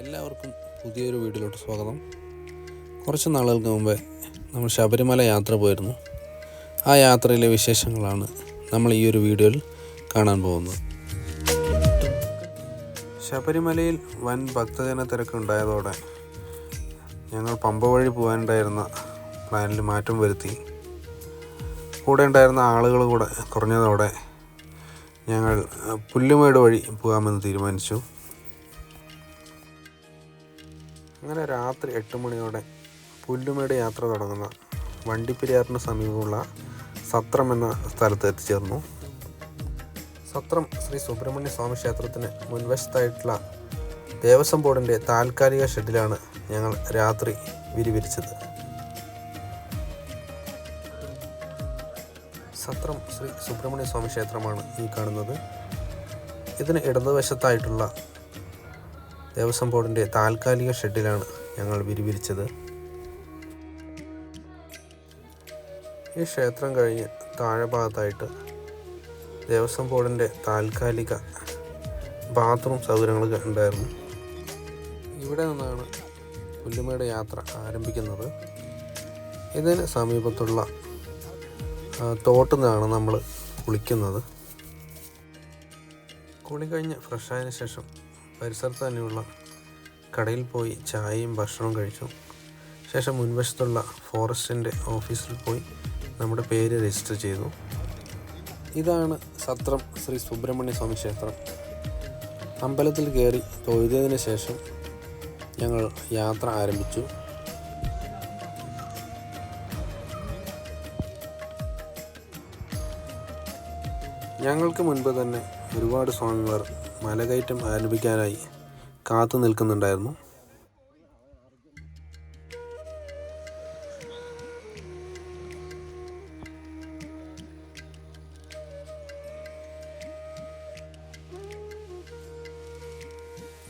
എല്ലാവർക്കും പുതിയൊരു വീഡിയോയിലോട്ട് സ്വാഗതം. കുറച്ച് നാളുകൾക്ക് മുമ്പേ നമ്മൾ ശബരിമല യാത്ര പോയിരുന്നു. ആ യാത്രയിലെ വിശേഷങ്ങളാണ് നമ്മൾ ഈ ഒരു വീഡിയോയിൽ കാണാൻ പോകുന്നത്. ശബരിമലയിൽ വൻ ഭക്തജന തിരക്കുണ്ടായതോടെ ഞങ്ങൾ പമ്പ വഴി പോകാനുണ്ടായിരുന്ന പ്ലാനിൽ മാറ്റം വരുത്തി. കൂടെ ഉണ്ടായിരുന്ന ആളുകൾ കൂടെ കുറഞ്ഞതോടെ ഞങ്ങൾ പുല്ലുമേട് വഴി പോകാമെന്ന് തീരുമാനിച്ചു. അങ്ങനെ രാത്രി 8 മണിയോടെ പുല്ലുമേട് യാത്ര തുടങ്ങുന്ന വണ്ടിപ്പെരിയാറിന് സമീപമുള്ള സത്രം എന്ന സ്ഥലത്ത് എത്തിച്ചേർന്നു. സത്രം ശ്രീ സുബ്രഹ്മണ്യ സ്വാമി ക്ഷേത്രത്തിന് മുൻവശത്തായിട്ടുള്ള ദേവസ്വം ബോർഡിൻ്റെ താൽക്കാലിക ഷെഡിലാണ് ഞങ്ങൾ രാത്രി വിരിവിരിച്ചത്. സത്രം ശ്രീ സുബ്രഹ്മണ്യ സ്വാമി ക്ഷേത്രമാണ് ഈ കാണുന്നത്. ഇതിന് ഇടതുവശത്തായിട്ടുള്ള ദേവസ്വം ബോർഡിൻ്റെ താൽക്കാലിക ഷെഡിലാണ് ഞങ്ങൾ വിരിവിരിച്ചത്. ഈ ക്ഷേത്രം കഴിഞ്ഞ് താഴെ ഭാഗത്തായിട്ട് ദേവസ്വം ബോർഡിൻ്റെ താൽക്കാലിക ബാത്റൂം സൗകര്യങ്ങളൊക്കെ ഉണ്ടായിരുന്നു. ഇവിടെ നിന്നാണ് പുല്ലുമേട് യാത്ര ആരംഭിക്കുന്നത്. ഇതിന് സമീപത്തുള്ള തോട്ടിൽ നിന്നാണ് നമ്മൾ കുളിക്കുന്നത്. കുളി കഴിഞ്ഞ് ഫ്രഷായതിനു ശേഷം പരിസരത്ത് തന്നെയുള്ള കടയിൽ പോയി ചായയും ഭക്ഷണവും കഴിച്ചു. ശേഷം മുൻവശത്തുള്ള ഫോറസ്റ്റിൻ്റെ ഓഫീസിൽ പോയി നമ്മുടെ പേര് രജിസ്റ്റർ ചെയ്തു. ഇതാണ് സത്രം ശ്രീ സുബ്രഹ്മണ്യ സ്വാമി ക്ഷേത്രം. അമ്പലത്തിൽ കയറി തൊഴുതിയതിനു ശേഷം ഞങ്ങൾ യാത്ര ആരംഭിച്ചു. ഞങ്ങൾക്ക് മുൻപ് തന്നെ ഒരുപാട് സ്വാമിമാർ മലകയറ്റം ആരംഭിക്കാനായി കാത്തു നിൽക്കുന്നുണ്ടായിരുന്നു.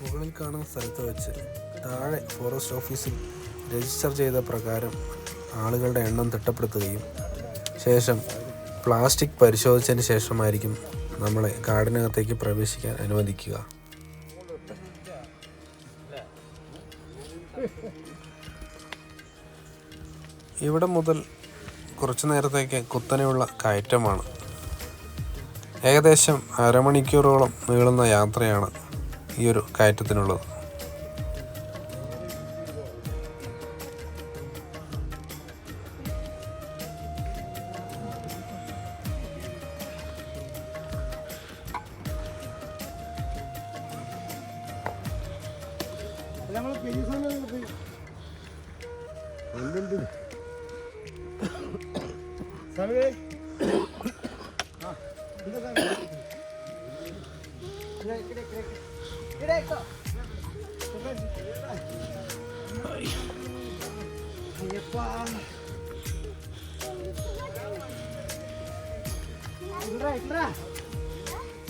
മുകളിൽ കാണുന്ന സ്ഥലത്ത് വെച്ച് താഴെ ഫോറസ്റ്റ് ഓഫീസിൽ രജിസ്റ്റർ ചെയ്ത പ്രകാരം ആളുകളുടെ എണ്ണം തിട്ടപ്പെടുത്തുകയും ശേഷം പ്ലാസ്റ്റിക് പരിശോധിച്ചതിന് ശേഷമായിരിക്കും നമ്മളെ കാടിനകത്തേക്ക് പ്രവേശിക്കാൻ അനുവദിക്കുക. ഇവിടെ മുതൽ കുറച്ചു നേരത്തേക്ക് കുത്തനെയുള്ള കയറ്റമാണ്. ഏകദേശം അരമണിക്കൂറോളം നീളുന്ന യാത്രയാണ് ഈ ഒരു കയറ്റത്തിനുള്ളത്.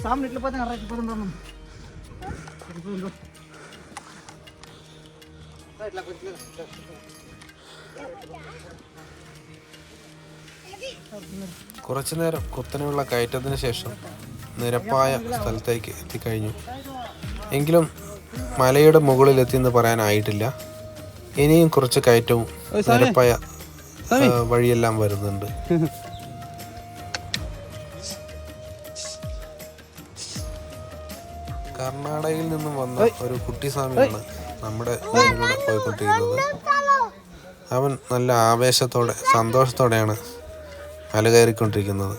सामने इतने पता नहीं पता കുറച്ചു നേരം കുത്തനെയുള്ള കയറ്റത്തിന് ശേഷം നിരപ്പായ സ്ഥലത്തേക്ക് എത്തിക്കഴിഞ്ഞു. എങ്കിലും മലയുടെ മുകളിലെത്തിയെന്ന് പറയാനായിട്ടില്ല. ഇനിയും കുറച്ച് കയറ്റവും നിരപ്പായ വഴിയെല്ലാം വരുന്നുണ്ട്. കർണാടകയിൽ നിന്നും വന്ന ഒരു കുട്ടിസ്വാമിയാണ് നമ്മുടെ മുന്നിലൂടെ പോയിക്കൊണ്ടിരിക്കുന്നത്. അവൻ നല്ല ആവേശത്തോടെ സന്തോഷത്തോടെയാണ് മല കയറിക്കൊണ്ടിരിക്കുന്നത്.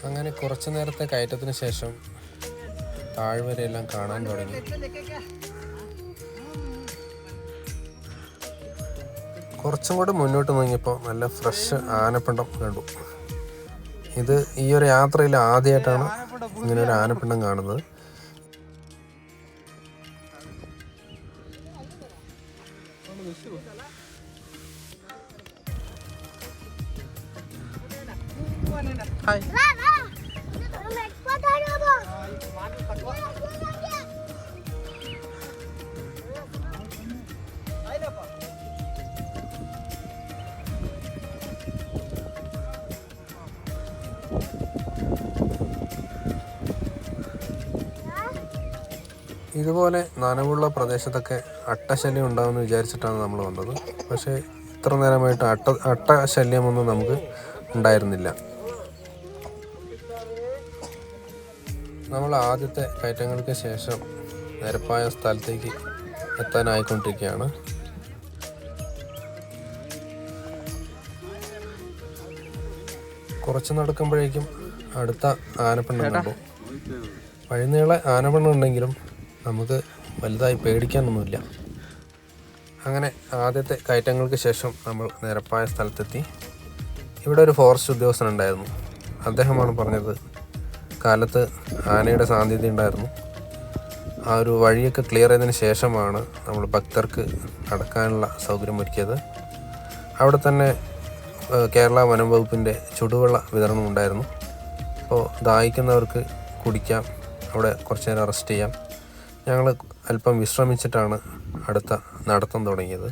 അങ്ങനെ കുറച്ചു നേരത്തെ കയറ്റത്തിന് ശേഷം താഴ്വരയെല്ലാം കാണാൻ തുടങ്ങി. കുറച്ചും കൂടെ മുന്നോട്ട് നീങ്ങിയപ്പോൾ നല്ല ഫ്രഷ് ആനപ്പിണ്ടം കണ്ടു. ഇത് ഈ ഒരു യാത്രയിൽ ആദ്യമായിട്ടാണ് ഇങ്ങനെ ഒരു ആനപ്പിണ്ടം കാണുന്നത്. ഇതുപോലെ നനവുള്ള പ്രദേശത്തൊക്കെ അട്ടശല്യം ഉണ്ടാകുമെന്ന് വിചാരിച്ചിട്ടാണ് നമ്മൾ വന്നത്. പക്ഷേ ഇത്ര നേരമായിട്ട് അട്ടശല്യമൊന്നും നമുക്ക് ഉണ്ടായിരുന്നില്ല. നമ്മൾ ആദ്യത്തെ കയറ്റങ്ങൾക്ക് ശേഷം നിരപ്പായ സ്ഥലത്തേക്ക് എത്താനായിക്കൊണ്ടിരിക്കുകയാണ്. കുറച്ച് നടക്കുമ്പോഴേക്കും അടുത്ത ആനപ്പിണ്ടം കണ്ടു. വഴിനീളെ ആനപ്പിണ്ടം ഉണ്ടെങ്കിലും നമുക്ക് വലുതായി പേടിക്കാനൊന്നുമില്ല. അങ്ങനെ ആദ്യത്തെ കയറ്റങ്ങൾക്ക് ശേഷം നമ്മൾ നിരപ്പായ സ്ഥലത്തെത്തി. ഇവിടെ ഒരു ഫോറസ്റ്റ് ഉദ്യോഗസ്ഥനുണ്ടായിരുന്നു. അദ്ദേഹമാണ് പറഞ്ഞത് കാലത്ത് ആനയുടെ സാധ്യത ഉണ്ടായിരുന്നു. ആ ഒരു വഴിയൊക്കെ ക്ലിയർ ചെയ്തതിന് ശേഷമാണ് നമ്മൾ ഭക്തർക്ക് നടക്കാനുള്ള സൗകര്യം ഒരുക്കിയത്. അവിടെ തന്നെ കേരള വനം വകുപ്പിൻ്റെ ചുടുവെള്ള വിതരണം ഉണ്ടായിരുന്നു. അപ്പോൾ ദാഹിക്കുന്നവർക്ക് കുടിക്കാം, അവിടെ കുറച്ച് നേരം റെസ്റ്റ് ചെയ്യാം. ഞങ്ങൾ അല്പം വിശ്രമിച്ചിട്ടാണ് അടുത്ത നടത്തം തുടങ്ങിയത്.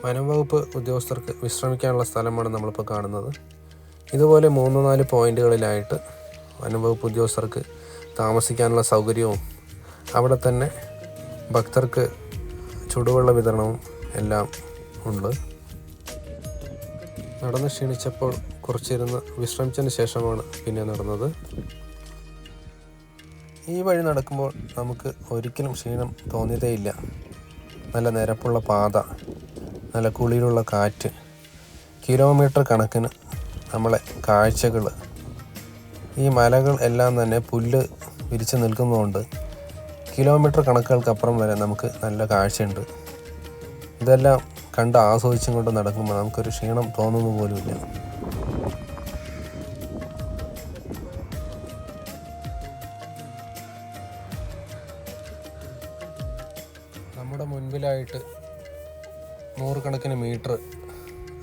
വനം വകുപ്പ് ഉദ്യോഗസ്ഥർക്ക് വിശ്രമിക്കാനുള്ള സ്ഥലമാണ് നമ്മളിപ്പോൾ കാണുന്നത്. ഇതുപോലെ 3-4 പോയിന്റുകളിലായിട്ട് വനം വകുപ്പ് ഉദ്യോഗസ്ഥർക്ക് താമസിക്കാനുള്ള സൗകര്യവും അവിടെ തന്നെ ഭക്തർക്ക് ചുടുവെള്ള വിതരണവും എല്ലാം ഉണ്ട്. നടന്ന് ക്ഷീണിച്ചപ്പോൾ കുറച്ചിരുന്ന് വിശ്രമിച്ചതിന് ശേഷമാണ് പിന്നെ നടന്നത്. ഈ വഴി നടക്കുമ്പോൾ നമുക്ക് ഒരിക്കലും ക്ഷീണം തോന്നിയതേയില്ല. നല്ല നിരപ്പുള്ള പാത, നല്ല കുളിരുള്ള കാറ്റ്, കിലോമീറ്റർ കണക്കിന് നമ്മളെ കാഴ്ചകൾ. ഈ മലകൾ എല്ലാം തന്നെ പുല്ല് വിരിച്ച് നിൽക്കുന്നതുകൊണ്ട് കിലോമീറ്റർ കണക്കുകൾക്കപ്പുറം വരെ നമുക്ക് നല്ല കാഴ്ചയുണ്ട്. ഇതെല്ലാം കണ്ട് ആസ്വദിച്ചും കൊണ്ട് നടക്കുമ്പോൾ നമുക്കൊരു ക്ഷീണം തോന്നുന്നു പോലുമില്ല. നമ്മുടെ മുൻപിലായിട്ട് 100 കണക്കിന് മീറ്റർ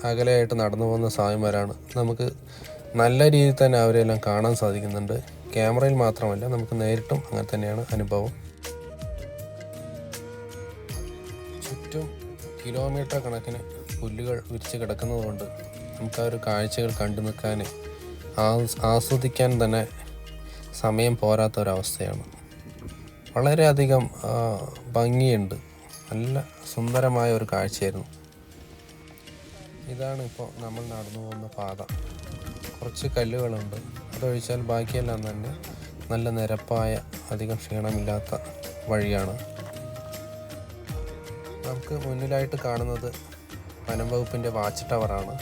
അകലെയായിട്ട് നടന്നു പോകുന്ന സ്വാമിമാരാണ്. നമുക്ക് നല്ല രീതിയിൽ തന്നെ അവരെല്ലാം കാണാൻ സാധിക്കുന്നുണ്ട്. ക്യാമറയിൽ മാത്രമല്ല, നമുക്ക് നേരിട്ടും അങ്ങനെ തന്നെയാണ് അനുഭവം. ചുറ്റും കിലോമീറ്റർ കണക്കിന് പുല്ലുകൾ വിരിച്ച് കിടക്കുന്നതുകൊണ്ട് നമുക്ക് ആ ഒരു കാഴ്ചകൾ കണ്ടു നിൽക്കാൻ ആസ്വദിക്കാൻ തന്നെ സമയം പോരാത്തൊരവസ്ഥയാണ്. വളരെയധികം ഭംഗിയുണ്ട്. നല്ല സുന്ദരമായ ഒരു കാഴ്ചയായിരുന്നു. ഇതാണ് ഇപ്പോൾ നമ്മൾ നടന്നു പോകുന്ന പാത. കുറച്ച് കല്ലുകളുണ്ട്, അതൊഴിച്ചാൽ ബാക്കിയെല്ലാം തന്നെ നല്ല നിരപ്പായ അധികം ക്ഷീണമില്ലാത്ത വഴിയാണ്. നമുക്ക് മുന്നിലായിട്ട് കാണുന്നത് വനം വകുപ്പിൻ്റെ വാച്ച് ടവറാണ്.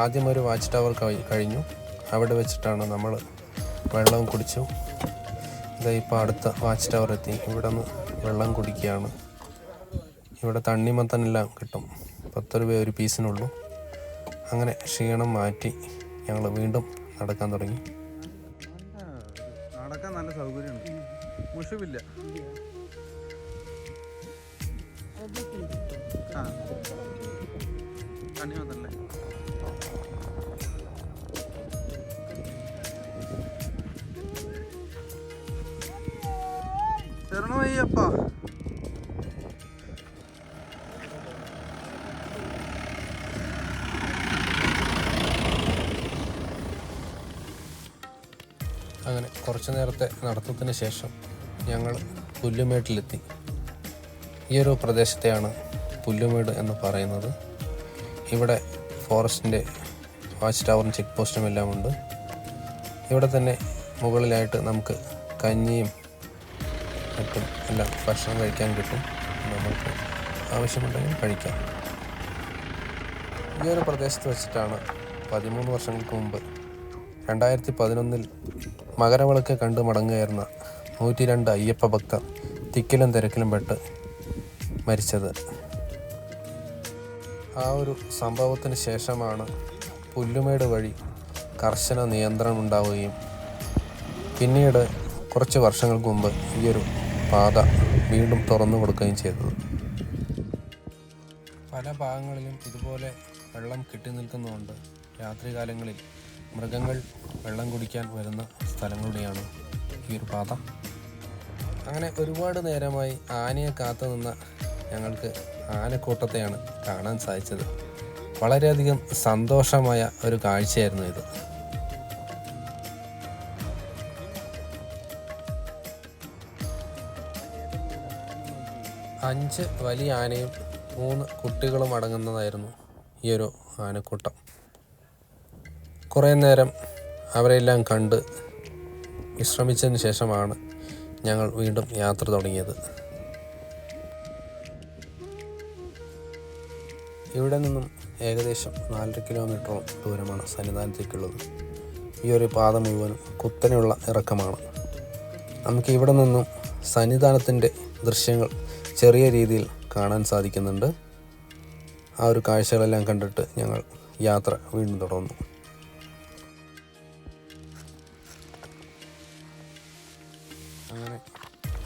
ആദ്യം ഒരു വാച്ച് ടവർ കഴിഞ്ഞു. അവിടെ വെച്ചിട്ടാണ് നമ്മൾ വെള്ളം കുടിച്ചു. ഇതാ ഇപ്പോൾ അടുത്ത വാച്ച് ടവർ എത്തി. ഇവിടെ നിന്ന് വെള്ളം കുടിക്കുകയാണ്. ഇവിടെ തണ്ണിമത്തനെല്ലാം കിട്ടും. 10 രൂപ ഒരു പീസിനുള്ളൂ. അങ്ങനെ ക്ഷീണം മാറ്റി ഞങ്ങൾ വീണ്ടും നടക്കാൻ തുടങ്ങി. നടക്കാൻ നല്ല സൗകര്യമുണ്ട്, മുഷിപ്പില്ല. ആ തണ്ണിമത്തനല്ലേ. ശരണമയ്യപ്പ. അങ്ങനെ കുറച്ച് നേരത്തെ നടത്തത്തിന് ശേഷം ഞങ്ങൾ പുല്ലുമേട്ടിലെത്തി. ഈ ഒരു പ്രദേശത്തെയാണ് പുല്ലുമേട് എന്ന് പറയുന്നത്. ഇവിടെ ഫോറസ്റ്റിൻ്റെ വാച്ച് ടവറും ചെക്ക് പോസ്റ്റും എല്ലാം ഉണ്ട്. ഇവിടെ തന്നെ മുകളിലായിട്ട് നമുക്ക് കഞ്ഞിയും മറ്റും എല്ലാം ഭക്ഷണം കഴിക്കാൻ കിട്ടും. നമുക്ക് ആവശ്യമുണ്ടെങ്കിൽ കഴിക്കാം. ഈ ഒരു പ്രദേശത്ത് വെച്ചിട്ടാണ് 13 വർഷങ്ങൾക്ക് മുമ്പ് 2011 മകരവിളക്ക് കണ്ട് മടങ്ങുകയായിരുന്ന 102 അയ്യപ്പ ഭക്തർ തിക്കിലും തിരക്കിലും പെട്ട് മരിച്ചത്. ആ ഒരു സംഭവത്തിന് ശേഷമാണ് പുല്ലുമേട് വഴി കർശന നിയന്ത്രണം ഉണ്ടാവുകയും പിന്നീട് കുറച്ച് വർഷങ്ങൾക്ക് മുമ്പ് ഈ ഒരു പാത വീണ്ടും തുറന്നു കൊടുക്കുകയും ചെയ്തത്. പല ഭാഗങ്ങളിലും ഇതുപോലെ വെള്ളം കെട്ടി നിൽക്കുന്നതുകൊണ്ട് രാത്രികാലങ്ങളിൽ മൃഗങ്ങൾ വെള്ളം കുടിക്കാൻ വരുന്ന സ്ഥലങ്ങളുടെയാണ് ഈ ഒരു പാത. അങ്ങനെ ഒരുപാട് നേരമായി ആനയെ കാത്തു നിന്ന ഞങ്ങൾക്ക് ആനക്കൂട്ടത്തെയാണ് കാണാൻ സാധിച്ചത്. വളരെയധികം സന്തോഷമായ ഒരു കാഴ്ചയായിരുന്നു ഇത്. അഞ്ച് വലിയ ആനയും 3 കുട്ടികളും അടങ്ങുന്നതായിരുന്നു ഈ ഒരു ആനക്കൂട്ടം. കുറേ നേരം അവരെല്ലാം കണ്ട് വിശ്രമിച്ചതിന് ശേഷമാണ് ഞങ്ങൾ വീണ്ടും യാത്ര തുടങ്ങിയത്. ഇവിടെ നിന്നും ഏകദേശം 4.5 കിലോമീറ്ററോളം ദൂരമാണ് സന്നിധാനത്തേക്കുള്ളത്. ഈ ഒരു പാത മുഴുവനും കുത്തനെയുള്ള ഇറക്കമാണ്. നമുക്ക് ഇവിടെ നിന്നും സന്നിധാനത്തിൻ്റെ ദൃശ്യങ്ങൾ ചെറിയ രീതിയിൽ കാണാൻ സാധിക്കുന്നുണ്ട്. ആ ഒരു കാഴ്ചകളെല്ലാം കണ്ടിട്ട് ഞങ്ങൾ യാത്ര വീണ്ടും തുടർന്നു. അങ്ങനെ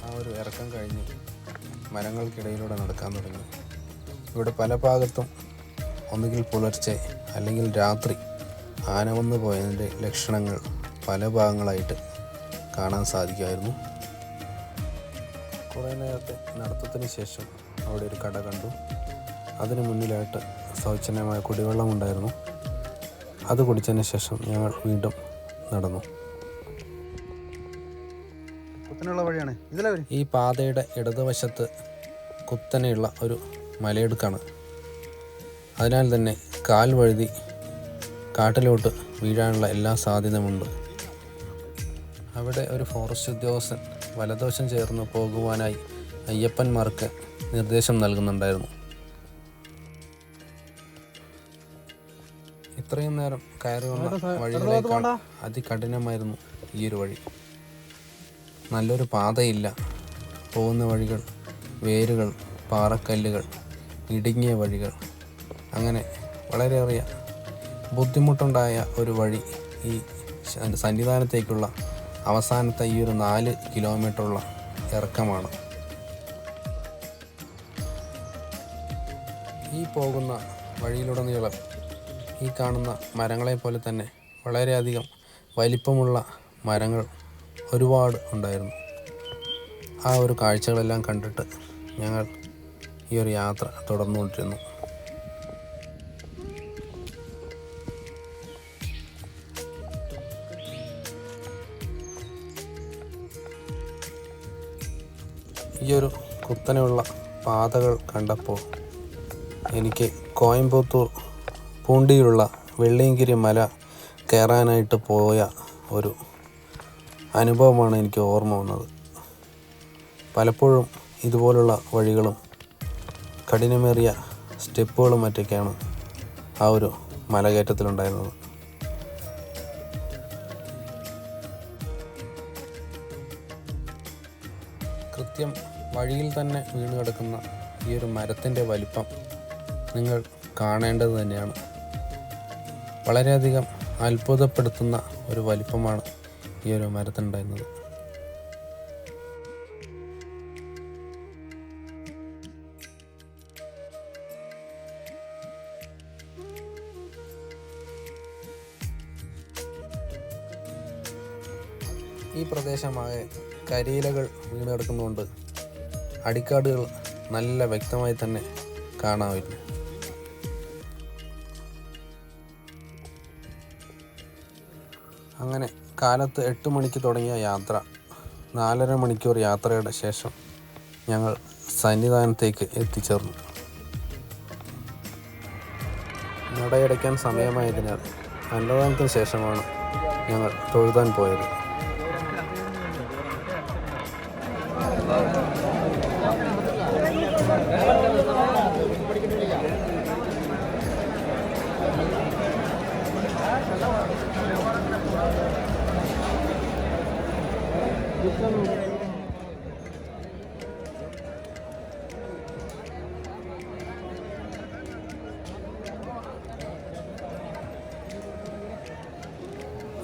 ആ ഒരു ഇറക്കം കഴിഞ്ഞ് മരങ്ങൾക്കിടയിലൂടെ നടക്കാൻ തുടങ്ങി. ഇവിടെ പല ഭാഗത്തും ഒന്നുകിൽ പുലർച്ചെ അല്ലെങ്കിൽ രാത്രി ആന വന്നു പോയതിൻ്റെ ലക്ഷണങ്ങൾ പല ഭാഗങ്ങളായിട്ട് കാണാൻ സാധിക്കുമായിരുന്നു. കുറേ നേരത്തെ നടത്തത്തിന് ശേഷം അവിടെ ഒരു കട കണ്ടു. അതിന് മുന്നിലായിട്ട് സൗജന്യമായ കുടിവെള്ളം ഉണ്ടായിരുന്നു. അത് കുടിച്ചതിന് ശേഷം ഞങ്ങൾ വീണ്ടും നടന്നു. കുത്തനെയുള്ള വഴിയാണ് ഇതിലെ വഴി. ഈ പാതയുടെ ഇടതുവശത്ത് കുത്തനെയുള്ള ഒരു മലയിടുക്കാണ്. അതിനാൽ തന്നെ കാൽ വഴുതി കാട്ടിലോട്ട് വീഴാനുള്ള എല്ലാ സാധ്യതയുമുണ്ട്. അവിടെ ഒരു ഫോറസ്റ്റ് ഉദ്യോഗസ്ഥൻ വലതുവശം ചേർന്ന് പോകുവാനായി അയ്യപ്പന്മാർക്ക് നിർദ്ദേശം നൽകുന്നുണ്ടായിരുന്നു. ഇത്രയും നേരം കയറി വന്ന വഴികളേക്കാൾ അതികഠിനമായിരുന്നു ഈ ഒരു വഴി. നല്ലൊരു പാതയില്ല. പോകുന്ന വഴികൾ വേരുകൾ, പാറക്കല്ലുകൾ, ഇടുങ്ങിയ വഴികൾ, അങ്ങനെ വളരെയേറെ ബുദ്ധിമുട്ടുണ്ടായ ഒരു വഴി ഈ സന്നിധാനത്തേക്കുള്ള അവസാനത്തെ ഈ ഒരു 4 കിലോമീറ്ററുള്ള ഇറക്കമാണ്. ഈ പോകുന്ന വഴിയിലുടനീളം ഈ കാണുന്ന മരങ്ങളെ പോലെ തന്നെ വളരെയധികം വലിപ്പമുള്ള മരങ്ങൾ ഒരുപാട് ഉണ്ടായിരുന്നു. ആ ഒരു കാഴ്ചകളെല്ലാം കണ്ടിട്ട് ഞങ്ങൾ ഈ ഒരു യാത്ര തുടർന്നുകൊണ്ടിരുന്നു. ഈ ഒരു കുത്തനെയുള്ള പാതകൾ കണ്ടപ്പോൾ എനിക്ക് കോയമ്പത്തൂർ പൂണ്ടിയിലുള്ള വെള്ളിയങ്കിരി മല കയറാനായിട്ട് പോയ ഒരു അനുഭവമാണ് എനിക്ക് ഓർമ്മ വന്നത്. പലപ്പോഴും ഇതുപോലുള്ള വഴികളും കഠിനമേറിയ സ്റ്റെപ്പുകളും മറ്റൊക്കെയാണ് ആ ഒരു മലകയറ്റത്തിലുണ്ടായിരുന്നത്. കൃത്യം വഴിയിൽ തന്നെ വീണ് കിടക്കുന്ന ഈ ഒരു മരത്തിൻ്റെ വലിപ്പം നിങ്ങൾ കാണേണ്ടത് തന്നെയാണ്. വളരെയധികം അത്ഭുതപ്പെടുത്തുന്ന ഒരു വലിപ്പമാണ് ഈ ഒരു മരത്തിനുണ്ടായിരുന്നത്. ഈ പ്രദേശമാകെ കരിയിലകൾ വീണ് കിടക്കുന്നതുകൊണ്ട് അടിക്കാടുകൾ നല്ല വ്യക്തമായി തന്നെ കാണാമായിരുന്നു. അങ്ങനെ കാലത്ത് 8 മണിക്ക് തുടങ്ങിയ യാത്ര 4.5 മണിക്കൂർ യാത്രയുടെ ശേഷം ഞങ്ങൾ സന്നിധാനത്തേക്ക് എത്തിച്ചേർന്നു. നടയടയ്ക്കാൻ സമയമായതിനാൽ അന്നദാനത്തിന് ശേഷമാണ് ഞങ്ങൾ തൊഴുതാൻ പോയത്.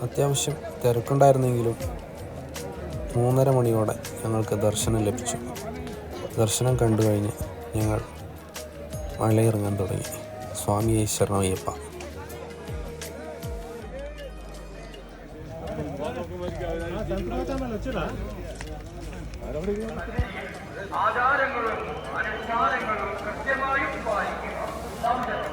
അത്യാവശ്യം തിരക്കുണ്ടായിരുന്നെങ്കിലും 3:30 മണിയോടെ ഞങ്ങൾക്ക് ദർശനം ലഭിച്ചു. ദർശനം കണ്ടു കഴിഞ്ഞ് ഞങ്ങൾ മലയിറങ്ങാൻ തുടങ്ങി. സ്വാമിയെ ശരണമയ്യപ്പ. ആചാരങ്ങളും അനുഷ്ഠാനങ്ങളും കൃത്യമായും പാലിക്കുക.